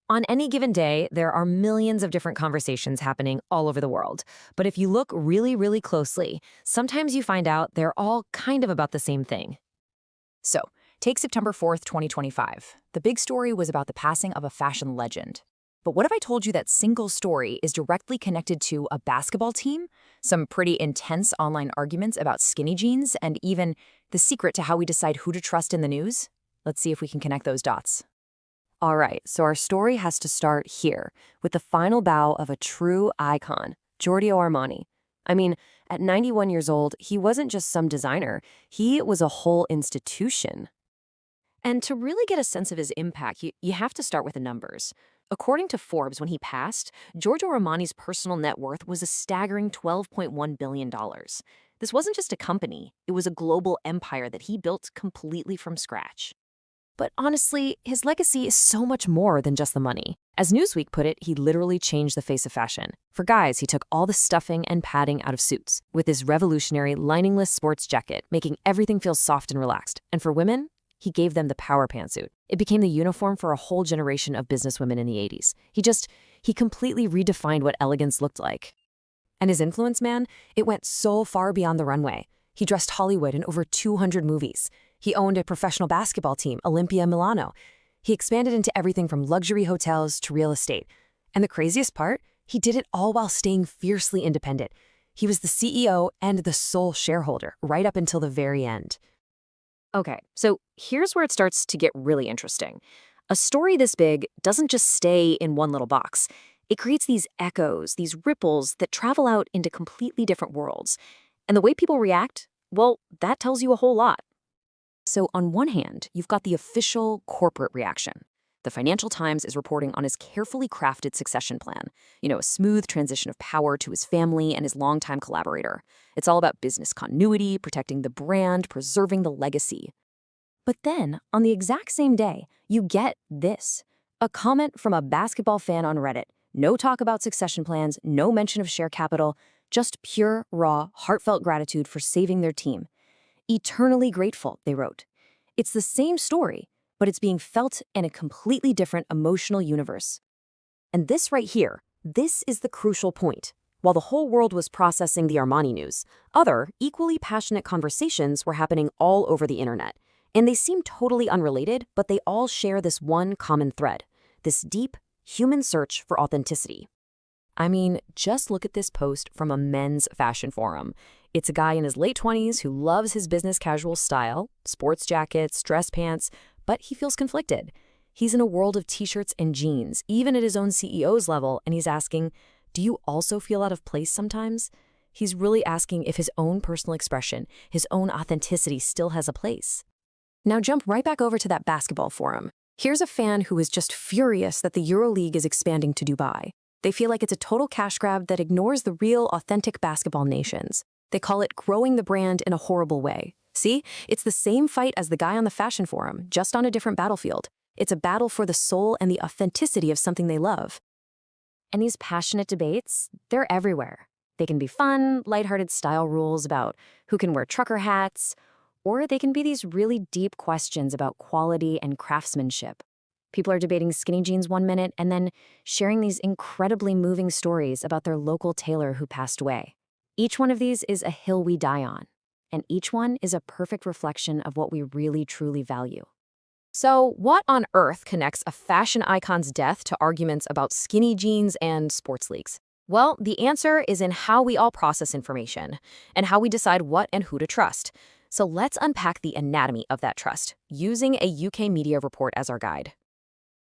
On any given day, there are millions of different conversations happening all over the world. But if you look really, really closely, sometimes you find out they're all kind of about the same thing. So, take September 4th, 2025. The big story was about the passing of a fashion legend. But what if I told you that single story is directly connected to a basketball team, some pretty intense online arguments about skinny jeans, and even the secret to how we decide who to trust in the news? Let's see if we can connect those dots. All right, so our story has to start here, with the final bow of a true icon, Giorgio Armani. I mean, at 91 years old, he wasn't just some designer, he was a whole institution. And to really get a sense of his impact, you have to start with the numbers. According to Forbes, when he passed, Giorgio Armani's personal net worth was a staggering $12.1 billion. This wasn't just a company, it was a global empire that he built completely from scratch. But honestly, his legacy is so much more than just the money. As Newsweek put it, he literally changed the face of fashion. For guys, he took all the stuffing and padding out of suits, with his revolutionary liningless sports jacket, making everything feel soft and relaxed. And for women, he gave them the power pantsuit. It became the uniform for a whole generation of businesswomen in the 80s. He completely redefined what elegance looked like. And his influence, man, it went so far beyond the runway. He dressed Hollywood in over 200 movies. He owned a professional basketball team, Olimpia Milano. He expanded into everything from luxury hotels to real estate. And the craziest part, he did it all while staying fiercely independent. He was the CEO and the sole shareholder right up until the very end. Okay, so here's where it starts to get really interesting. A story this big doesn't just stay in one little box. It creates these echoes, these ripples that travel out into completely different worlds. And the way people react, well, that tells you a whole lot. So on one hand, you've got the official corporate reaction. The Financial Times is reporting on his carefully crafted succession plan, a smooth transition of power to his family and his longtime collaborator. It's all about business continuity, protecting the brand, preserving the legacy. But then, on the exact same day, you get this. A comment from a basketball fan on Reddit. No talk about succession plans, no mention of share capital, just pure, raw, heartfelt gratitude for saving their team. Eternally grateful, they wrote. It's the same story, but it's being felt in a completely different emotional universe. And this right here, this is the crucial point. While the whole world was processing the Armani news, other, equally passionate conversations were happening all over the internet. And they seem totally unrelated, but they all share this one common thread, this deep, human search for authenticity. I mean, just look at this post from a men's fashion forum. It's a guy in his late 20s who loves his business casual style, sports jackets, dress pants, but he feels conflicted. He's in a world of t-shirts and jeans, even at his own CEO's level, and he's asking, do you also feel out of place sometimes? He's really asking if his own personal expression, his own authenticity still has a place. Now jump right back over to that basketball forum. Here's a fan who is just furious that the EuroLeague is expanding to Dubai. They feel like it's a total cash grab that ignores the real, authentic basketball nations. They call it growing the brand in a horrible way. See, it's the same fight as the guy on the fashion forum, just on a different battlefield. It's a battle for the soul and the authenticity of something they love. And these passionate debates, they're everywhere. They can be fun, lighthearted style rules about who can wear trucker hats, or they can be these really deep questions about quality and craftsmanship. People are debating skinny jeans one minute and then sharing these incredibly moving stories about their local tailor who passed away. Each one of these is a hill we die on, and each one is a perfect reflection of what we really truly value. So, what on earth connects a fashion icon's death to arguments about skinny jeans and sports leagues? Well, the answer is in how we all process information and how we decide what and who to trust. So let's unpack the anatomy of that trust, using a UK media report as our guide.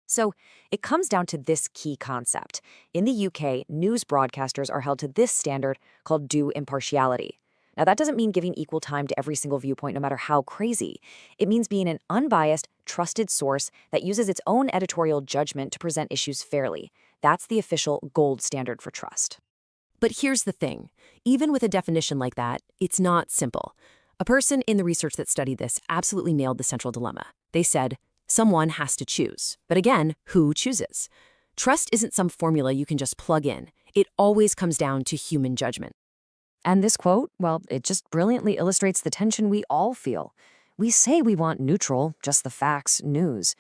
So it comes down to this key concept. In the UK, news broadcasters are held to this standard called due impartiality. Now, that doesn't mean giving equal time to every single viewpoint, no matter how crazy. It means being an unbiased, trusted source that uses its own editorial judgment to present issues fairly. That's the official gold standard for trust. But here's the thing. Even with a definition like that, it's not simple. A person in the research that studied this absolutely nailed the central dilemma. They said, someone has to choose. But again, who chooses? Trust isn't some formula you can just plug in. It always comes down to human judgment. And this quote, well, it just brilliantly illustrates the tension we all feel. We say we want neutral, just the facts, news.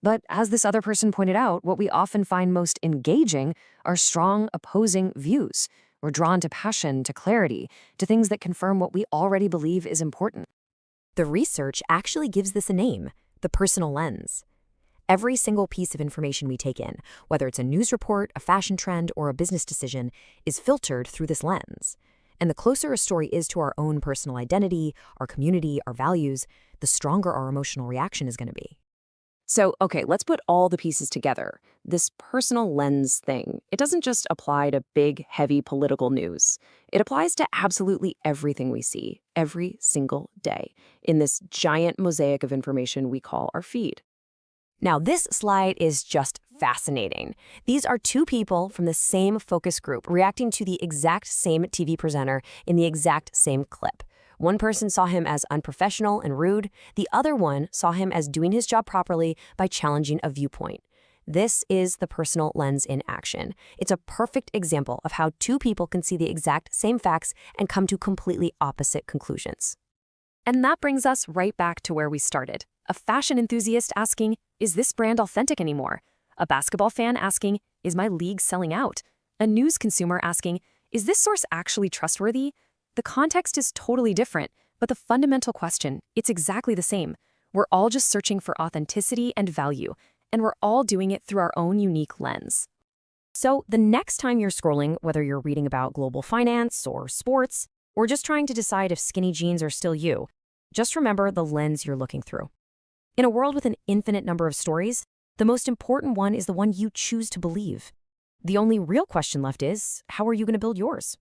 But as this other person pointed out, what we often find most engaging are strong, opposing views. We're drawn to passion, to clarity, to things that confirm what we already believe is important. The research actually gives this a name, the personal lens. Every single piece of information we take in, whether it's a news report, a fashion trend, or a business decision, is filtered through this lens. And the closer a story is to our own personal identity, our community, our values, the stronger our emotional reaction is going to be. So, okay, let's put all the pieces together. This personal lens thing, it doesn't just apply to big, heavy political news. It applies to absolutely everything we see, every single day, in this giant mosaic of information we call our feed. Now, this slide is just fascinating. These are two people from the same focus group reacting to the exact same TV presenter in the exact same clip. One person saw him as unprofessional and rude. The other one saw him as doing his job properly by challenging a viewpoint. This is the personal lens in action. It's a perfect example of how two people can see the exact same facts and come to completely opposite conclusions. And that brings us right back to where we started. A fashion enthusiast asking, is this brand authentic anymore? A basketball fan asking, is my league selling out? A news consumer asking, is this source actually trustworthy? The context is totally different, but the fundamental question, it's exactly the same. We're all just searching for authenticity and value, and we're all doing it through our own unique lens. So the next time you're scrolling, whether you're reading about global finance or sports, or just trying to decide if skinny jeans are still you, just remember the lens you're looking through. In a world with an infinite number of stories, the most important one is the one you choose to believe. The only real question left is, how are you going to build yours?